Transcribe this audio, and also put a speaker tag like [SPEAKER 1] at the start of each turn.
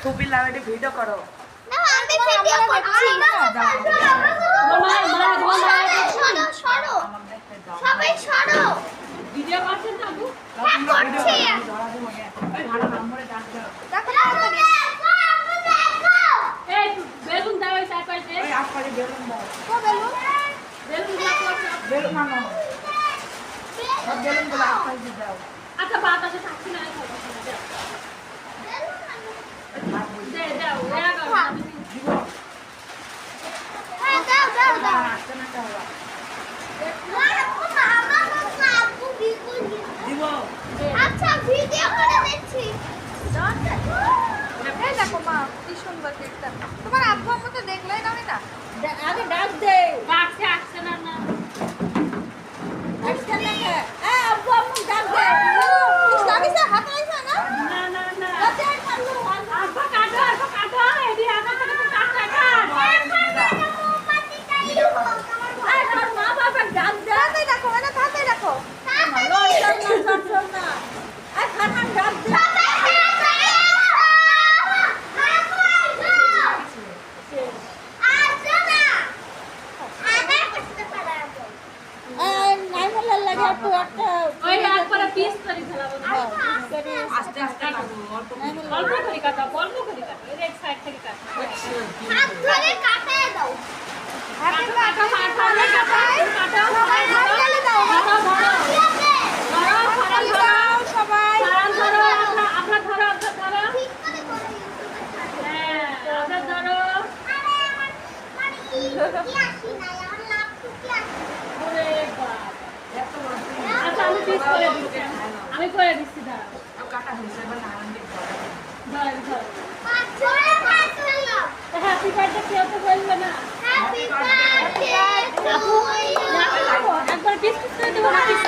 [SPEAKER 1] ফুপি লাগাতে ভিডিও করো
[SPEAKER 2] না আমি ভিডিও করছি সরো সবাই সরো
[SPEAKER 3] ভিডিও করছেন না আপু
[SPEAKER 2] করছি
[SPEAKER 1] এই ভালো নম্বরে ডাক দাও
[SPEAKER 3] এই বেলুন দাও এই চার পাশে
[SPEAKER 1] ওই আসপারে বেলুন দাও
[SPEAKER 3] বেলুন গুলো করছো
[SPEAKER 1] বেলুন আনো সব বেলুন গুলো আসপারে দাও
[SPEAKER 3] আচ্ছা বাতাসে থাকছি না দে দাও এরা করো আমি
[SPEAKER 1] দিব
[SPEAKER 2] হ্যাঁ দাও দাও দাও
[SPEAKER 1] আসতে না চাও দিব
[SPEAKER 2] আচ্ছা ভিডিও করে দিচ্ছি
[SPEAKER 4] এই দেখো মা কি সুন্দর কেকটা তোমার আব্বু আম্মু তো দেখলেই না না
[SPEAKER 5] আগে ডাক দে
[SPEAKER 3] ডাকছে আসছে না না
[SPEAKER 5] আসতে না কে আব্বু আম্মু ডাক দে
[SPEAKER 4] লাগিছে হাত লাগিছে না
[SPEAKER 3] না না না
[SPEAKER 5] রাতে খালু
[SPEAKER 3] আব্বা কাটো এডি আনা থেকে কাট
[SPEAKER 5] আর তোর মা বাবা ডাক দে
[SPEAKER 4] তাই দেখো না তাই দেখো
[SPEAKER 5] চল না আর খান ডাক দে নাই বলে লাগে একটু একটা
[SPEAKER 3] ওই একবারে পিস করে ফেলাবো
[SPEAKER 1] আস্তে আস্তে কাটো
[SPEAKER 3] অল্প করে কাটো এর এক সাইড থেকে কাটো
[SPEAKER 2] হাত ধরে কাটে দাও
[SPEAKER 4] হাতে
[SPEAKER 3] কাটো ধরো
[SPEAKER 4] দাও সবাই
[SPEAKER 3] আপনার ধরো
[SPEAKER 2] ঠিক করে করে
[SPEAKER 3] হ্যাঁ আপনার ধরো
[SPEAKER 2] কি আসি নাই আমার লাভ কি আসি
[SPEAKER 3] ওরে বাবা
[SPEAKER 1] এত বড়
[SPEAKER 3] আচ্ছা আমি পিস করে দিচ্ছি আমি করে দিচ্ছি দাঁড়াও
[SPEAKER 1] কাটা হয়েছে এবার আনন্দে
[SPEAKER 3] ধর
[SPEAKER 2] পাঁচটা পাঁচটা
[SPEAKER 3] হ্যাপি বার্থডে কেউ তো বলবে না
[SPEAKER 2] হ্যাপি বার্থডে টু ইউ
[SPEAKER 3] একবার পিস করে দেবো না পিস